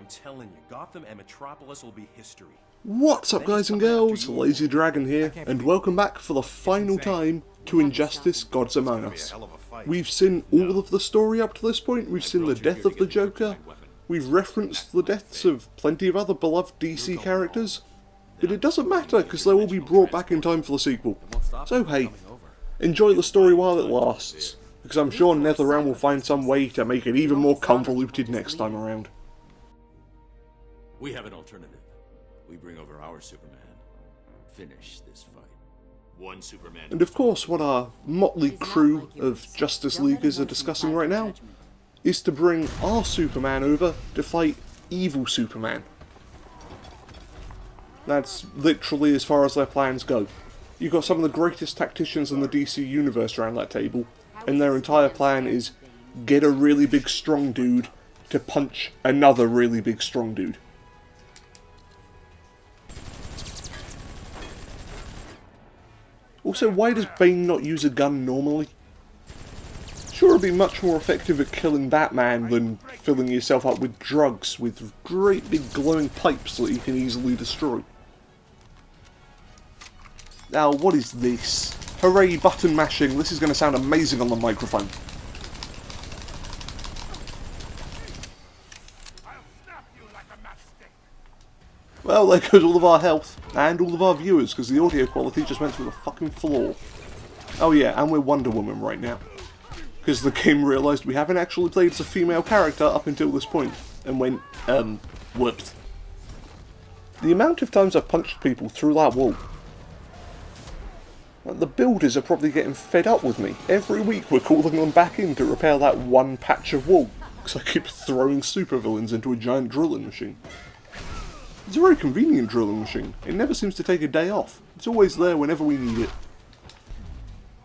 I'm telling you, Gotham and Metropolis will be history. What's up guys and girls, Lazy Dragon here, and welcome back for the final time to Injustice Gods Among Us. We've seen all of the story up to this point, we've seen the death of the Joker, we've referenced the deaths of plenty of other beloved DC characters, but it doesn't matter because they will be brought back in time for the sequel. So hey, enjoy the story while it lasts, because I'm sure NetherRealm will find some way to make it even more convoluted next time around. We have an alternative. We bring over our Superman. Finish this fight. One Superman. And of course, what our motley crew of Justice Leaguers are discussing right now is to bring our Superman over to fight evil Superman. That's literally as far as their plans go. You've got some of the greatest tacticians in the DC universe around that table, and their entire plan is get a really big strong dude to punch another really big strong dude. Also, why does Bane not use a gun normally? Sure, it'd be much more effective at killing Batman than filling yourself up with drugs with great big glowing pipes that you can easily destroy. Now, what is this? Hooray, button mashing. This is going to sound amazing on the microphone. Well, there goes all of our health, and all of our viewers, because the audio quality just went through the fucking floor. Oh yeah, and we're Wonder Woman right now. Because the game realised we haven't actually played as a female character up until this point, and went, whoops. The amount of times I've punched people through that wall. The builders are probably getting fed up with me. Every week we're calling them back in to repair that one patch of wall, because I keep throwing supervillains into a giant drilling machine. It's a very convenient drilling machine. It never seems to take a day off. It's always there whenever we need it.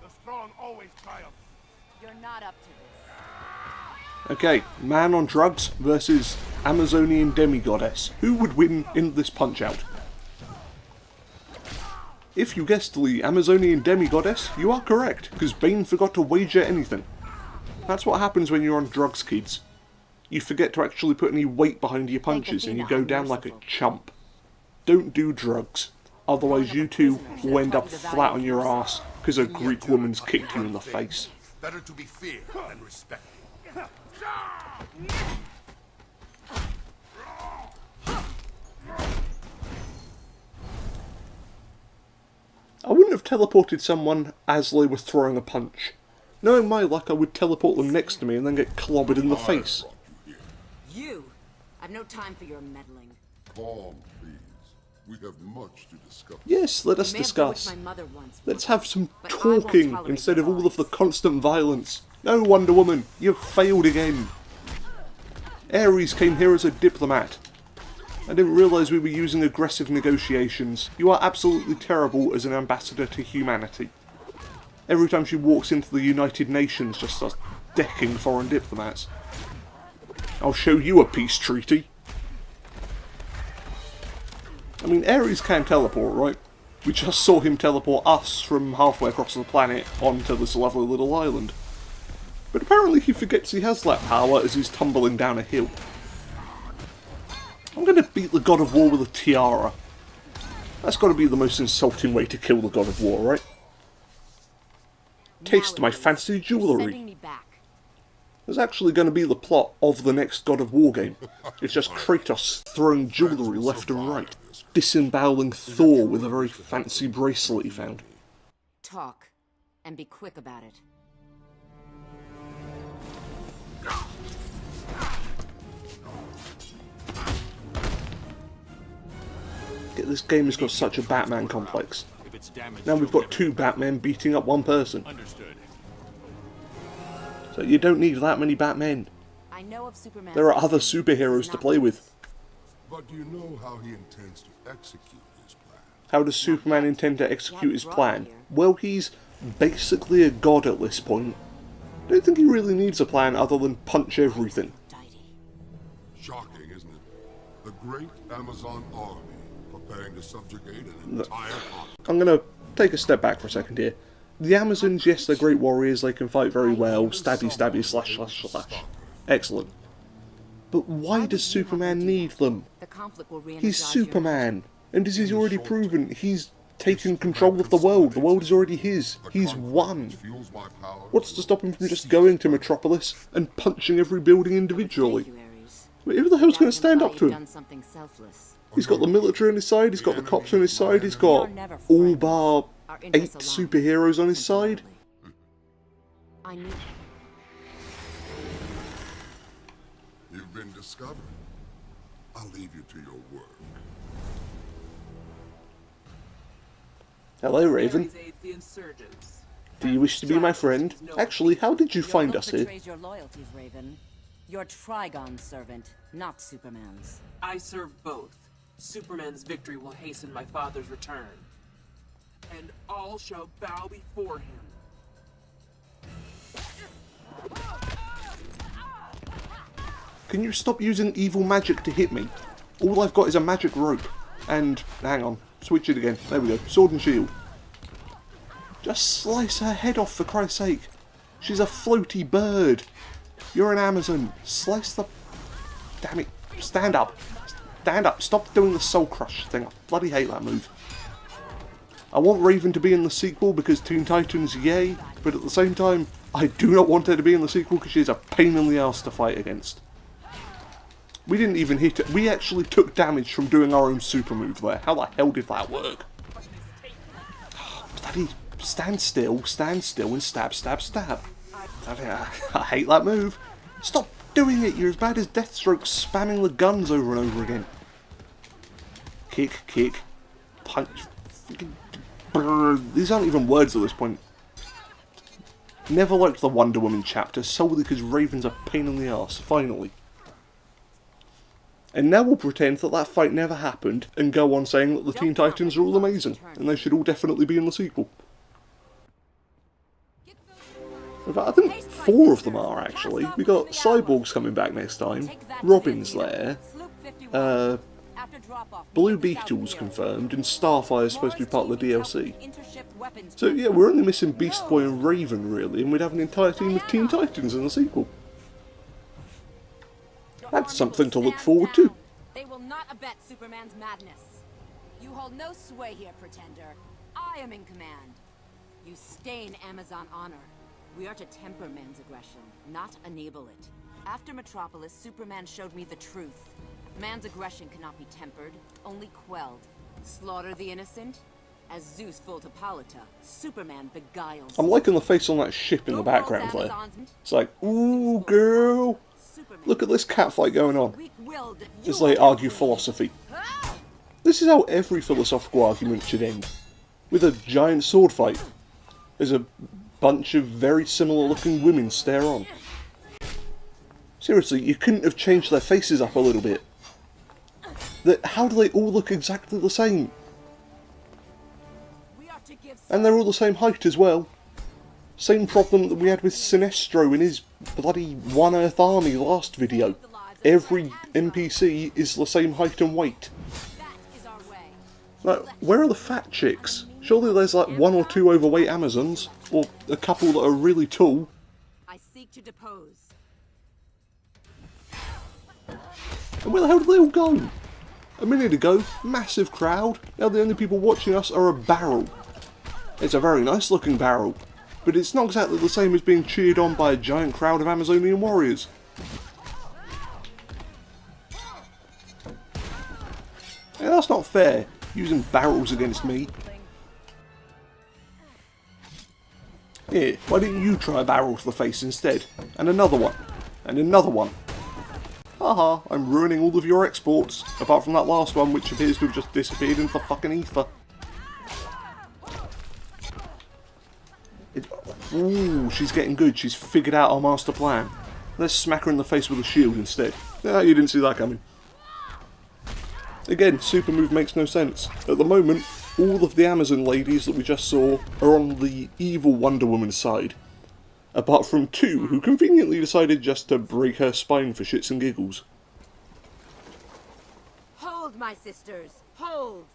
The strong always triumph. You're not up to this. Okay, man on drugs versus Amazonian demigoddess. Who would win in this punch-out? If you guessed the Amazonian demigoddess, you are correct, because Bane forgot to wager anything. That's what happens when you're on drugs, kids. You forget to actually put any weight behind your punches and you go down like a chump. Don't do drugs, otherwise you too will end up flat on your ass because a Greek woman's kicked you in the face. Better to be feared than respected. I wouldn't have teleported someone as they were throwing a punch. Knowing my luck, I would teleport them next to me and then get clobbered in the face. You! I've no time for your meddling. Calm, please. We have much to discuss. Yes, let us You may have been with discuss. my mother once, Let's have some but I won't talking tolerate instead of all of the lies. constant violence. No, Wonder Woman, you've failed again. Ares came here as a diplomat. I didn't realise we were using aggressive negotiations. You are absolutely terrible as an ambassador to humanity. Every time she walks into the United Nations, just starts decking foreign diplomats. I'll show you a peace treaty. I mean, Ares can teleport, right? We just saw him teleport us from halfway across the planet onto this lovely little island. But apparently he forgets he has that power as he's tumbling down a hill. I'm gonna beat the God of War with a tiara. That's gotta be the most insulting way to kill the God of War, right? Taste my fancy jewellery. Sending me back. There's actually going to be the plot of the next God of War game. It's just Kratos throwing jewellery left and right, disemboweling Thor with a very fancy bracelet he found. Talk. And be quick about it. This game has got such a Batman complex. If it's damaged, Now we've got two Batmen beating up one person. understood. So you don't need that many Batmen. I know of Superman. There are other superheroes to play with. But do you know how he intends to execute his plan? How does Superman intend to execute his plan? Well, he's basically a god at this point. I don't think he really needs a plan other than punch everything. Shocking, isn't it? The great Amazon army preparing to subjugate an entire continent. I'm going to take a step back for a second here. The Amazons, yes, they're great warriors, they can fight very well, stabby stabby slash slash slash. Excellent. But why does Superman need them? The conflict will He's re-energize your Superman, and as he's already proven, he's taken control of the world. The world is already his. He's won. Fuels my power. What's to stop him from just going to Metropolis and punching every building individually? Thank you, Ares. Wait, who the hell's going to stand up to You've him? done something selfless. He's got the military on his side, he's got the cops on his side, he's got all bar Our 8 interests align. superheroes on his side. I knew. You've been discovered. I'll leave you to your work. Hello, Raven. Ares aids the insurgents. Do you wish to be my friend? Actually, how did you find Your us look here? betrays your loyalties, Raven. You're Trigon's servant, not Superman's. I serve both. Superman's victory will hasten my father's return. And all shall bow before him. Can you stop using evil magic to hit me? All I've got is a magic rope. And, hang on, switch it again. There we go, sword and shield. Just slice her head off for Christ's sake. She's a floaty bird. You're an Amazon. Slice the... Damn it. Stand up. Stand up. Stop doing the soul crush thing. I bloody hate that move. I want Raven to be in the sequel because Teen Titans, yay. But at the same time, I do not want her to be in the sequel because she's a pain in the ass to fight against. We didn't even hit it. We actually took damage from doing our own super move there. How the hell did that work? Bloody stand still, and stab, stab, stab. I hate that move. Stop doing it. You're as bad as Deathstroke spamming the guns over and over again. Kick, kick, punch. Brrr. These aren't even words at this point. Never liked the Wonder Woman chapter solely because Raven's a pain in the arse. Finally. And now we'll pretend that that fight never happened and go on saying that the Teen Titans are all amazing and they should all definitely be in the sequel. In fact, I think 4 of them are actually. We got Cyborg's coming back next time, Robin's there, Blue Beetle's confirmed, and Starfire's supposed to be part of the DLC. So yeah, we're only missing Beast Boy and Raven really, and we'd have an entire team of Teen Titans in the sequel. That's something to look forward to. They will not abet Superman's madness. You hold no sway here, Pretender. I am in command. You stain Amazon honor. We are to temper man's aggression, not enable it. After Metropolis, Superman showed me the truth. Man's aggression cannot be tempered, only quelled. Slaughter the innocent? As Zeus fooled Hippolyta, Superman beguiles. I'm liking the face on that ship in the background there. It's like, ooh, girl. Look at this catfight going on. As they argue philosophy. This is how every philosophical argument should end. With a giant sword fight. As a bunch of very similar looking women stare on. Seriously, you couldn't have changed their faces up a little bit. How do they all look exactly the same? And they're all the same height as well. Same problem that we had with Sinestro in his bloody One Earth Army last video. Every NPC is the same height and weight. Like, where are the fat chicks? Surely there's like 1 or 2 overweight Amazons, or a couple that are really tall. I seek to depose. And where the hell did they all go? A minute ago, massive crowd. Now the only people watching us are a barrel. It's a very nice looking barrel. But it's not exactly the same as being cheered on by a giant crowd of Amazonian warriors. Yeah, that's not fair, using barrels against me. Here, why didn't you try a barrel to the face instead? And another one. And another one. Haha, I'm ruining all of your exports, apart from that last one which appears to have just disappeared into the fucking ether. Ooh, she's getting good. She's figured out our master plan. Let's smack her in the face with a shield instead. Ah, you didn't see that coming. Again, super move makes no sense. At the moment, all of the Amazon ladies that we just saw are on the evil Wonder Woman side. Apart from 2 who conveniently decided just to break her spine for shits and giggles. Hold, my sisters, hold!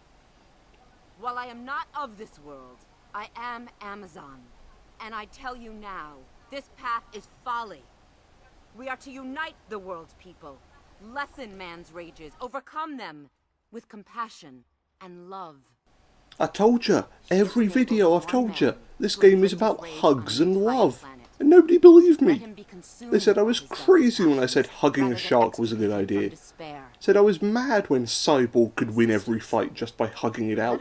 While I am not of this world, I am Amazon. And I tell you now, this path is folly. We are to unite the world's people, Lessen man's rages, overcome them with compassion and love. I told you, every video I've told you, this game is about hugs and love. And nobody believed me. They said I was crazy when I said hugging a shark was a good idea. Said I was mad when Cyborg could win every fight just by hugging it out.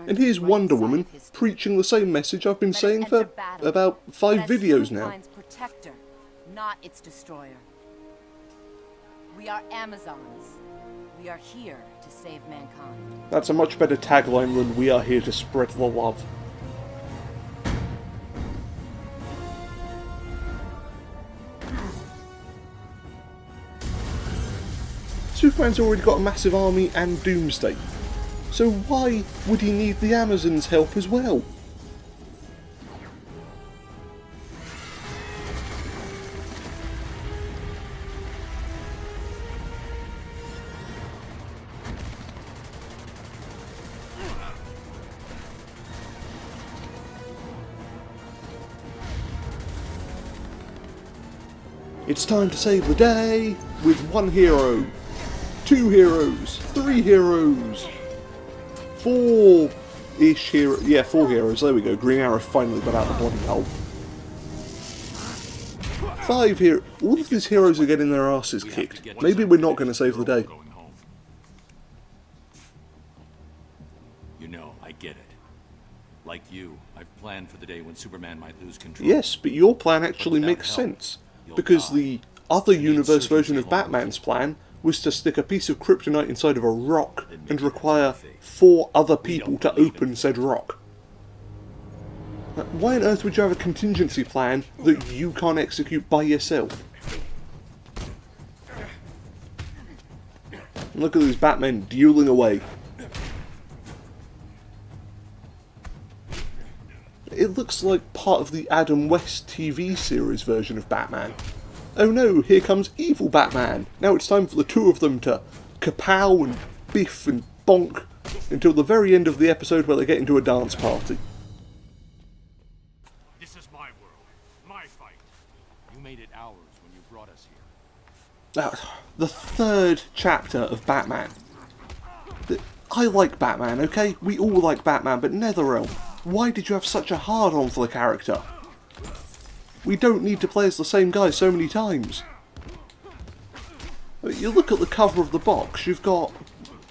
And here's Wonder Woman preaching the same message I've been saying for about 5 videos now. Protector, not its destroyer. We are Amazons. We are here to save mankind. That's a much better tagline than "We are here to spread the love." Superman's already got a massive army and Doomsday, so why would he need the Amazons' help as well? It's time to save the day with 1 hero. 2 heroes, 3 heroes, 4-ish heroes. Yeah, 4 heroes. There we go. Green Arrow finally got out the bloody hole. 5 heroes. All of these heroes are getting their asses kicked. Maybe we're not going to save the day. You know, I get it. Like you, I've planned for the day when Superman might lose control. Yes, but your plan actually makes sense. Because the other universe version of Batman's plan was to stick a piece of kryptonite inside of a rock and require 4 other people to open said rock. Why on earth would you have a contingency plan that you can't execute by yourself? Look at these Batmen dueling away. It looks like part of the Adam West TV series version of Batman. Oh no, here comes evil Batman. Now it's time for the 2 of them to kapow and biff and bonk until the very end of the episode where they get into a dance party. This is my world, my fight. You made it ours when you brought us here. The 3rd chapter of Batman. I like Batman, okay? We all like Batman, but NetherRealm, why did you have such a hard-on for the character? We don't need to play as the same guy so many times. You look at the cover of the box, you've got,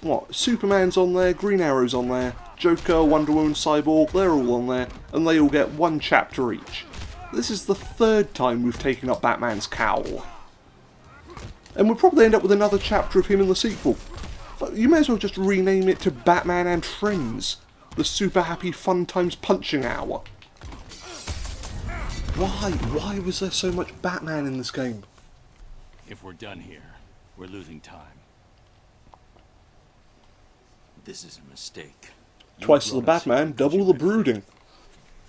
what, Superman's on there, Green Arrow's on there, Joker, Wonder Woman, Cyborg, they're all on there, and they all get 1 chapter each. This is the 3rd time we've taken up Batman's cowl. And we'll probably end up with another chapter of him in the sequel. But you may as well just rename it to Batman and Friends. The Super Happy Fun Times Punching Hour. Why? Why was there so much Batman in this game? If we're done here, we're losing time. This is a mistake. Twice the Batman, double the brooding.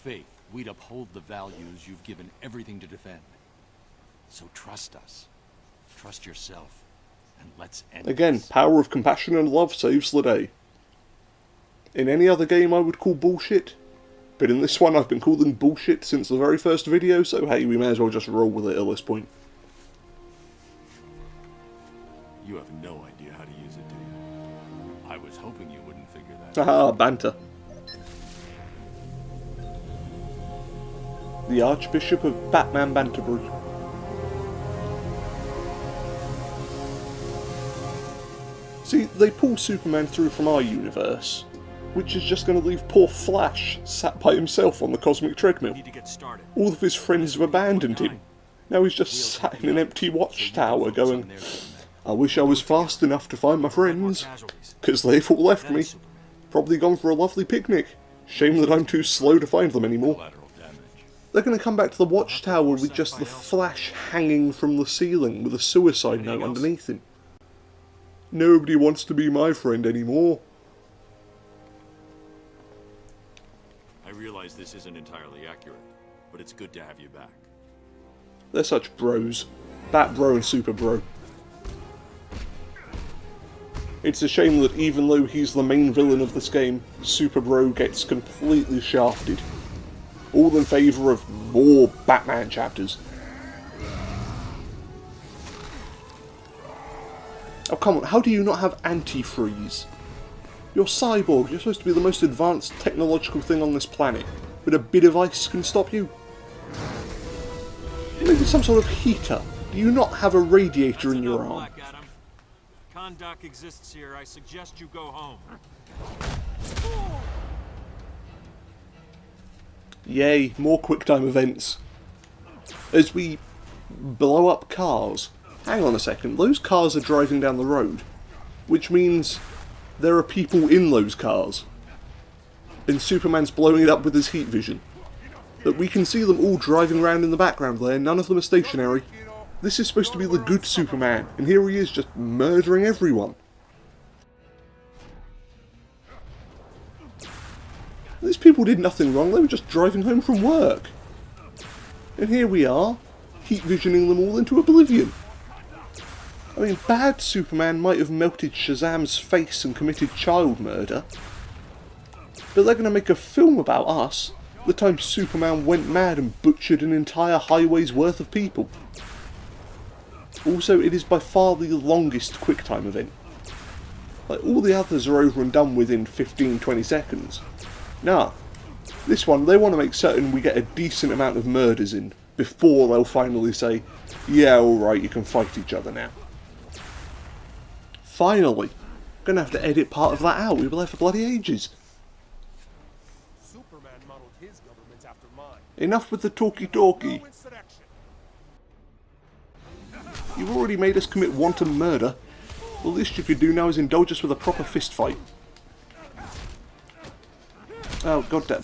Faith, we'd uphold the values you've given everything to defend. So trust us. Trust yourself. And let's end Again, this. power of compassion and love saves the day. In any other game I would call bullshit, but in this one I've been calling bullshit since the very first video, so hey, we may as well just roll with it at this point. You have no idea how to use it, do you? I was hoping you wouldn't figure that out. Haha, banter. The Archbishop of Batman Banterbrook. See, they pull Superman through from our universe, which is just going to leave poor Flash sat by himself on the cosmic treadmill. Need to get started. All of his friends have abandoned him. Now he's just sat in an empty watchtower going, I wish I was fast enough to find my friends, because they've all left me. Probably gone for a lovely picnic. Shame that I'm too slow to find them anymore. Collateral damage. They're going to come back to the watchtower with just the Flash hanging from the ceiling with a suicide note underneath him. Nobody wants to be my friend anymore. I realize this isn't entirely accurate, but it's good to have you back. They're such bros. Bat Bro and Super Bro. It's a shame that even though he's the main villain of this game, Super Bro gets completely shafted. All in favour of more Batman chapters. come on, how do you not have antifreeze? You're cyborg, you're supposed to be the most advanced technological thing on this planet, but a bit of ice can stop you? Maybe some sort of heater. Do you not have a radiator in your arm? Black Adam. Kondak exists here. I suggest you go home. Yay, more QuickTime events. As we blow up cars. Hang on a second, those cars are driving down the road, which means there are people in those cars. And Superman's blowing it up with his heat vision. But we can see them all driving around in the background there, none of them are stationary. This is supposed to be the good Superman, and here he is just murdering everyone. These people did nothing wrong, they were just driving home from work. And here we are, heat visioning them all into oblivion. I mean, bad Superman might have melted Shazam's face and committed child murder, but they're going to make a film about us, the time Superman went mad and butchered an entire highway's worth of people. Also, it is by far the longest QuickTime event. Like, all the others are over and done within 15-20 seconds. Nah, this one, they want to make certain we get a decent amount of murders in, before they'll finally say, yeah, alright, you can fight each other now. Finally! Gonna have to edit part of that out, we were there for bloody ages. Superman modeled his government after mine. Enough with the talkie-talkie. No insurrection. You've already made us commit wanton murder. The least you could do now is indulge us with a proper fist fight. Oh, goddamn.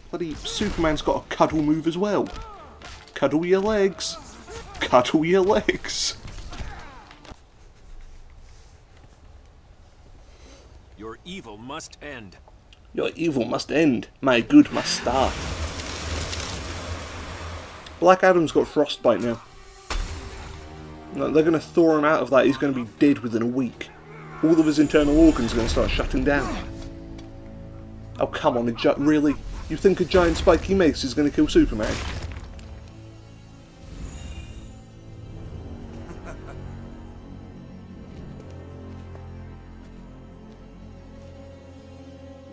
Bloody Superman's got a cuddle move as well. Cuddle your legs. Cuddle your legs. Your evil must end. Your evil must end. My good must start. Black Adam's got frostbite now. No, they're going to thaw him out of that. He's going to be dead within a week. All of his internal organs are going to start shutting down. Oh, come on, really? You think a giant spiky mace is going to kill Superman?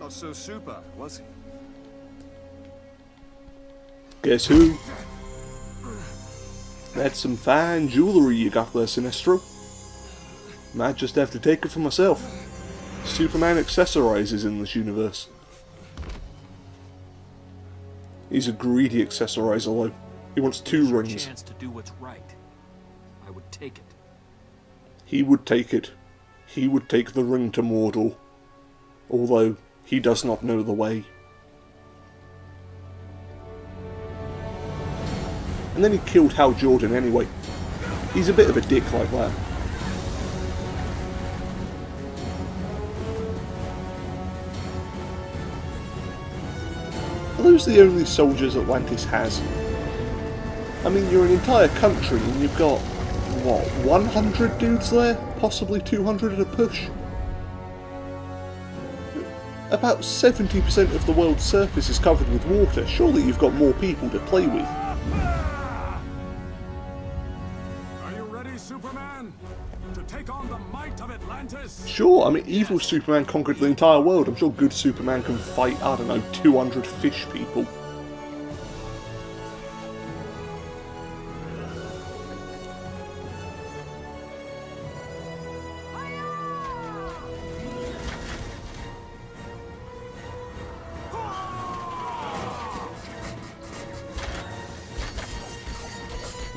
Not so super, was he? Guess who? That's some fine jewellery you got there, Sinestro. Might just have to take it for myself. Superman accessorizes in this universe. He's a greedy accessorizer, though. He wants 2 rings. Chance to do what's right. I would take it. He would take it. He would take the ring to Mordor. Although, he does not know the way. And then he killed Hal Jordan anyway. He's a bit of a dick like that. Are those the only soldiers Atlantis has? I mean, you're an entire country and you've got, what, 100 dudes there? Possibly 200 at a push? About 70% of the world's surface is covered with water. Surely you've got more people to play with. Are you ready, Superman? To take on the might of Atlantis? Sure, I mean, evil Superman conquered the entire world. I'm sure good Superman can fight, I don't know, 200 fish people.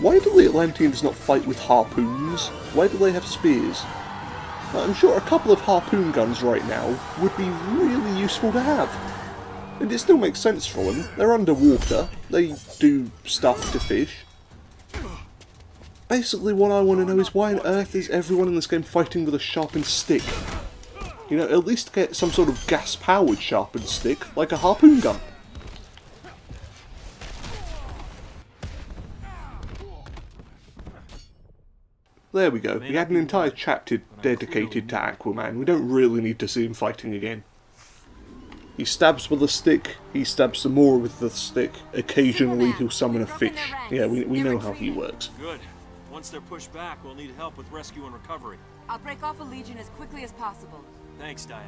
Why do the Atlanteans not fight with harpoons? Why do they have spears? I'm sure a couple of harpoon guns right now would be really useful to have. And it still makes sense for them. They're underwater, they do stuff to fish. Basically what I want to know is why on earth is everyone in this game fighting with a sharpened stick? You know, at least get some sort of gas-powered sharpened stick, like a harpoon gun. There we go. We had an entire chapter dedicated to Aquaman. We don't really need to see him fighting again. He stabs with a stick, he stabs some more with the stick. Occasionally he'll summon a fish. Yeah, we know how he works. Good. Once they're pushed back, we'll need help with rescue and recovery. I'll break off a legion as quickly as possible. Thanks, Diana.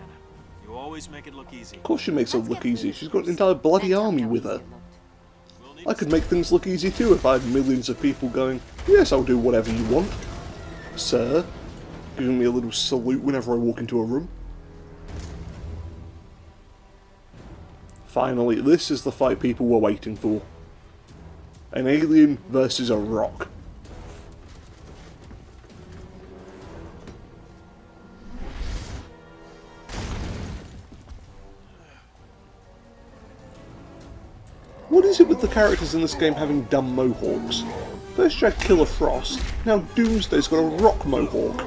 You always make it look easy. Of course she makes it Let's look get easy. through She's this got an first. entire bloody Then tell army me how with easy her. it looked. We'll need I could make things look easy too if I had millions of people going, yes, I'll do whatever you want, sir. Giving me a little salute whenever I walk into a room. Finally, this is the fight people were waiting for. An alien versus a rock. What is it with the characters in this game having dumb mohawks? First you had Killer Frost, now Doomsday's got a rock mohawk.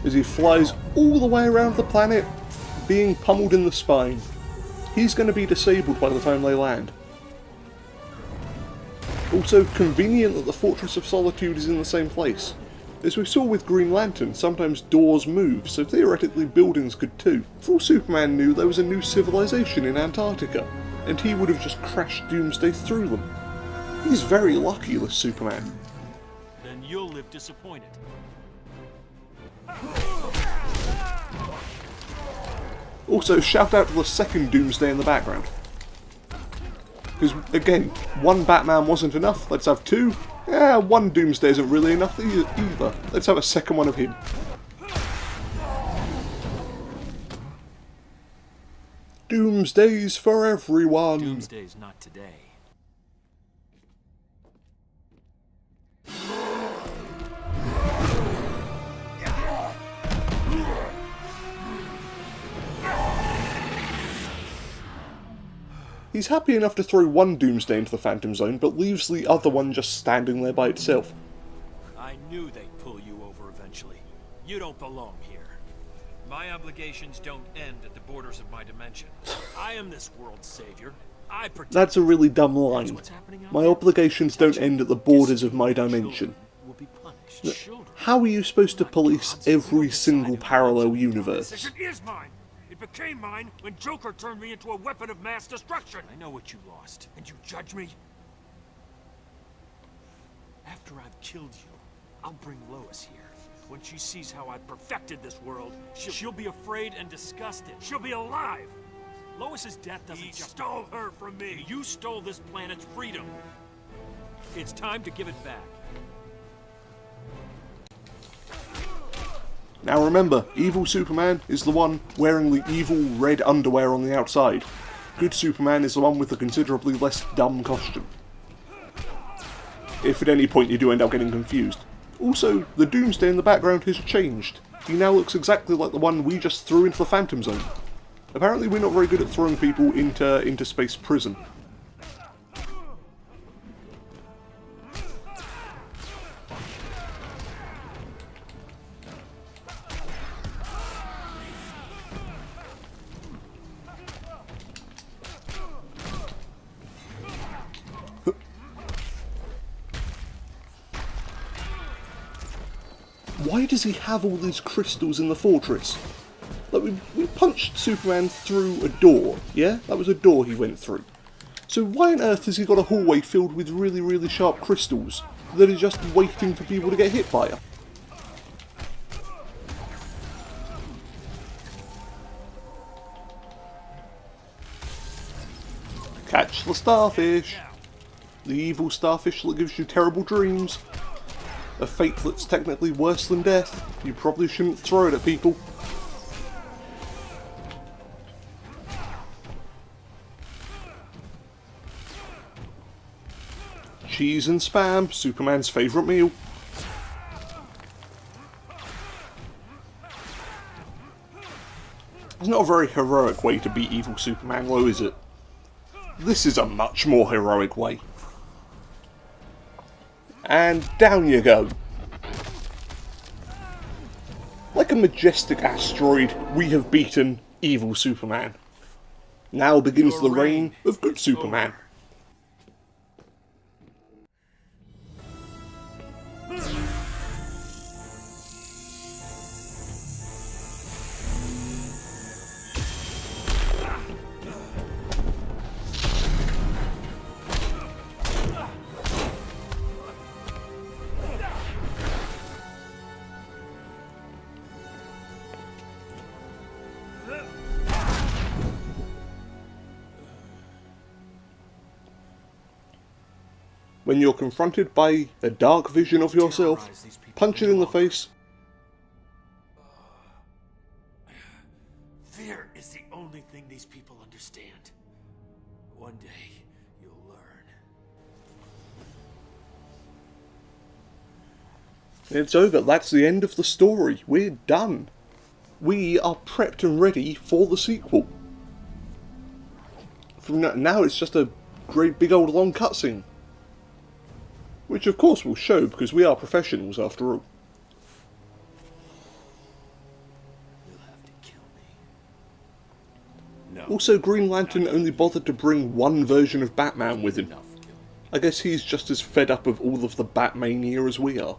As he flies all the way around the planet, being pummeled in the spine. He's going to be disabled by the time they land. Also, convenient that the Fortress of Solitude is in the same place. As we saw with Green Lantern, sometimes doors move, so theoretically buildings could too. For all Superman knew, there was a new civilization in Antarctica, and he would have just crashed Doomsday through them. He's very lucky, this Superman. Then you'll live disappointed. Also, shout out to the second Doomsday in the background. Because, again, one Batman wasn't enough, let's have two. Yeah, one Doomsday isn't really enough either. Let's have a second one of him. Doomsdays for everyone. Doomsday's not today. He's happy enough to throw one Doomsday into the Phantom Zone, but leaves the other one just standing there by itself. I knew they'd pull you over eventually. You don't belong here. My obligations don't end at the borders of my dimension. I am this world's savior. I protect. That's a really dumb line. what's happening out My there. obligations don't end at the borders of my dimension. Will be punished. Children. How are you supposed to police every single parallel universe? Decision is mine. It became mine when Joker turned me into a weapon of mass destruction. I know what you lost. And you judge me? After I've killed you, I'll bring Lois here. When she sees how I've perfected this world, she'll be afraid and disgusted. She'll be alive. Lois's death doesn't He just... stole her from me. You stole this planet's freedom. It's time to give it back. Now remember, evil Superman is the one wearing the evil red underwear on the outside. Good Superman is the one with the considerably less dumb costume. If at any point you do end up getting confused. Also, the Doomsday in the background has changed. He now looks exactly like the one we just threw into the Phantom Zone. Apparently we're not very good at throwing people into space prison. Why does he have all these crystals in the fortress? Like, we punched Superman through a door, yeah? That was a door he went through. So why on earth has he got a hallway filled with really, really sharp crystals that are just waiting for people to get hit by them? Catch the starfish! The evil starfish that gives you terrible dreams. A fate that's technically worse than death. You probably shouldn't throw it at people. Cheese and Spam, Superman's favourite meal. It's not a very heroic way to beat evil Superman, though, is it? This is a much more heroic way. And down you go. Like a majestic asteroid, we have beaten evil Superman. Now begins the reign of good Superman. When you're confronted by a dark vision of yourself, punch it in the face. Fear is the only thing these people understand. One day, you'll learn. It's over. That's the end of the story. We're done. We are prepped and ready for the sequel. From now it's just a great big old long cutscene. Which of course we'll show because we are professionals after all. You'll have to kill me. No. Also, Green Lantern only bothered to bring one version of Batman with him. I guess he's just as fed up of all of the Batmania as we are.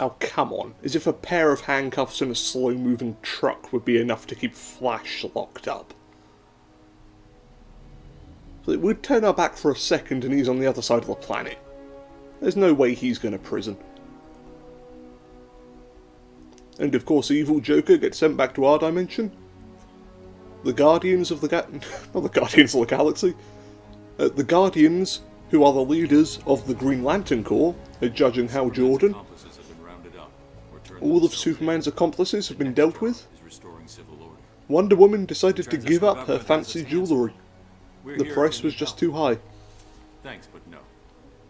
Oh, come on. As if a pair of handcuffs and a slow-moving truck would be enough to keep Flash locked up. So it would turn our back for a second and he's on the other side of the planet. There's no way he's going to prison. And of course, evil Joker gets sent back to our dimension. The Guardians of the not the Guardians of the Galaxy. The Guardians, who are the leaders of the Green Lantern Corps, are judging Hal Jordan. All of Superman's accomplices have been dealt with. Wonder Woman decided to give up her fancy jewellery. The price was just too high. Thanks, but no.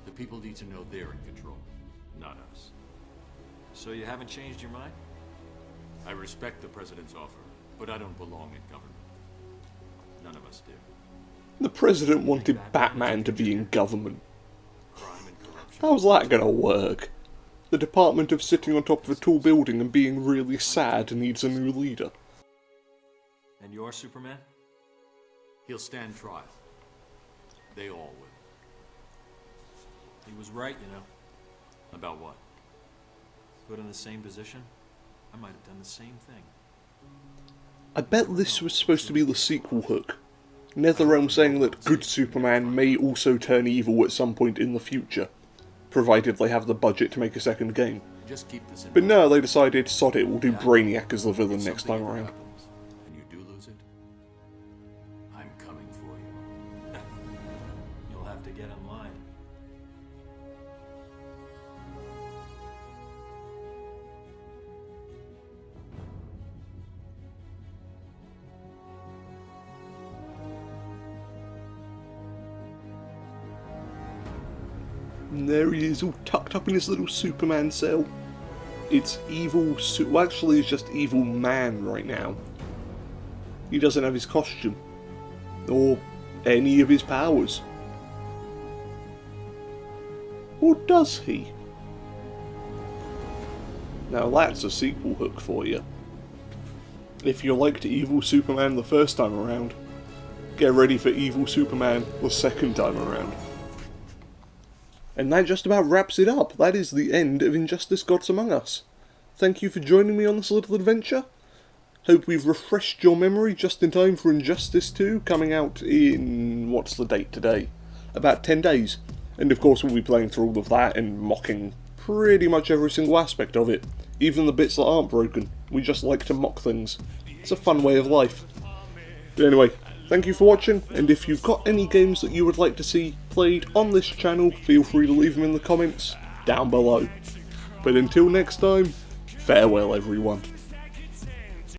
The people need to know they're in control, not us. So you haven't changed your mind? I respect the president's offer, but I don't belong in government. None of us do. The president wanted Batman to be in government. Crime and corruption. How's that gonna work? The department of sitting on top of a tall building and being really sad needs a new leader. And you're Superman? He'll stand trial. They all will. He was right, you know. About what? Put in the same position, I might have done the same thing. I bet this was supposed to be the sequel hook. NetherRealm saying that good Superman may also turn evil at some point in the future, provided they have the budget to make a second game. Just keep this in But mind. no, they decided, sod it, we'll do Brainiac as the villain next time around. Happens, and you do lose it, I'm coming for you. You'll have to get in line. And there he is, all tucked up in his little Superman cell. It's evil well, actually it's just evil man right now. He doesn't have his costume. Or any of his powers. Or does he? Now that's a sequel hook for you. If you liked Evil Superman the first time around, get ready for Evil Superman the second time around. And that just about wraps it up. That is the end of Injustice Gods Among Us. Thank you for joining me on this little adventure. Hope we've refreshed your memory just in time for Injustice 2 coming out in... what's the date today? About 10 days. And of course we'll be playing through all of that and mocking pretty much every single aspect of it. Even the bits that aren't broken. We just like to mock things. It's a fun way of life. But anyway, thank you for watching, and if you've got any games that you would like to see played on this channel, feel free to leave them in the comments down below. But until next time, farewell everyone.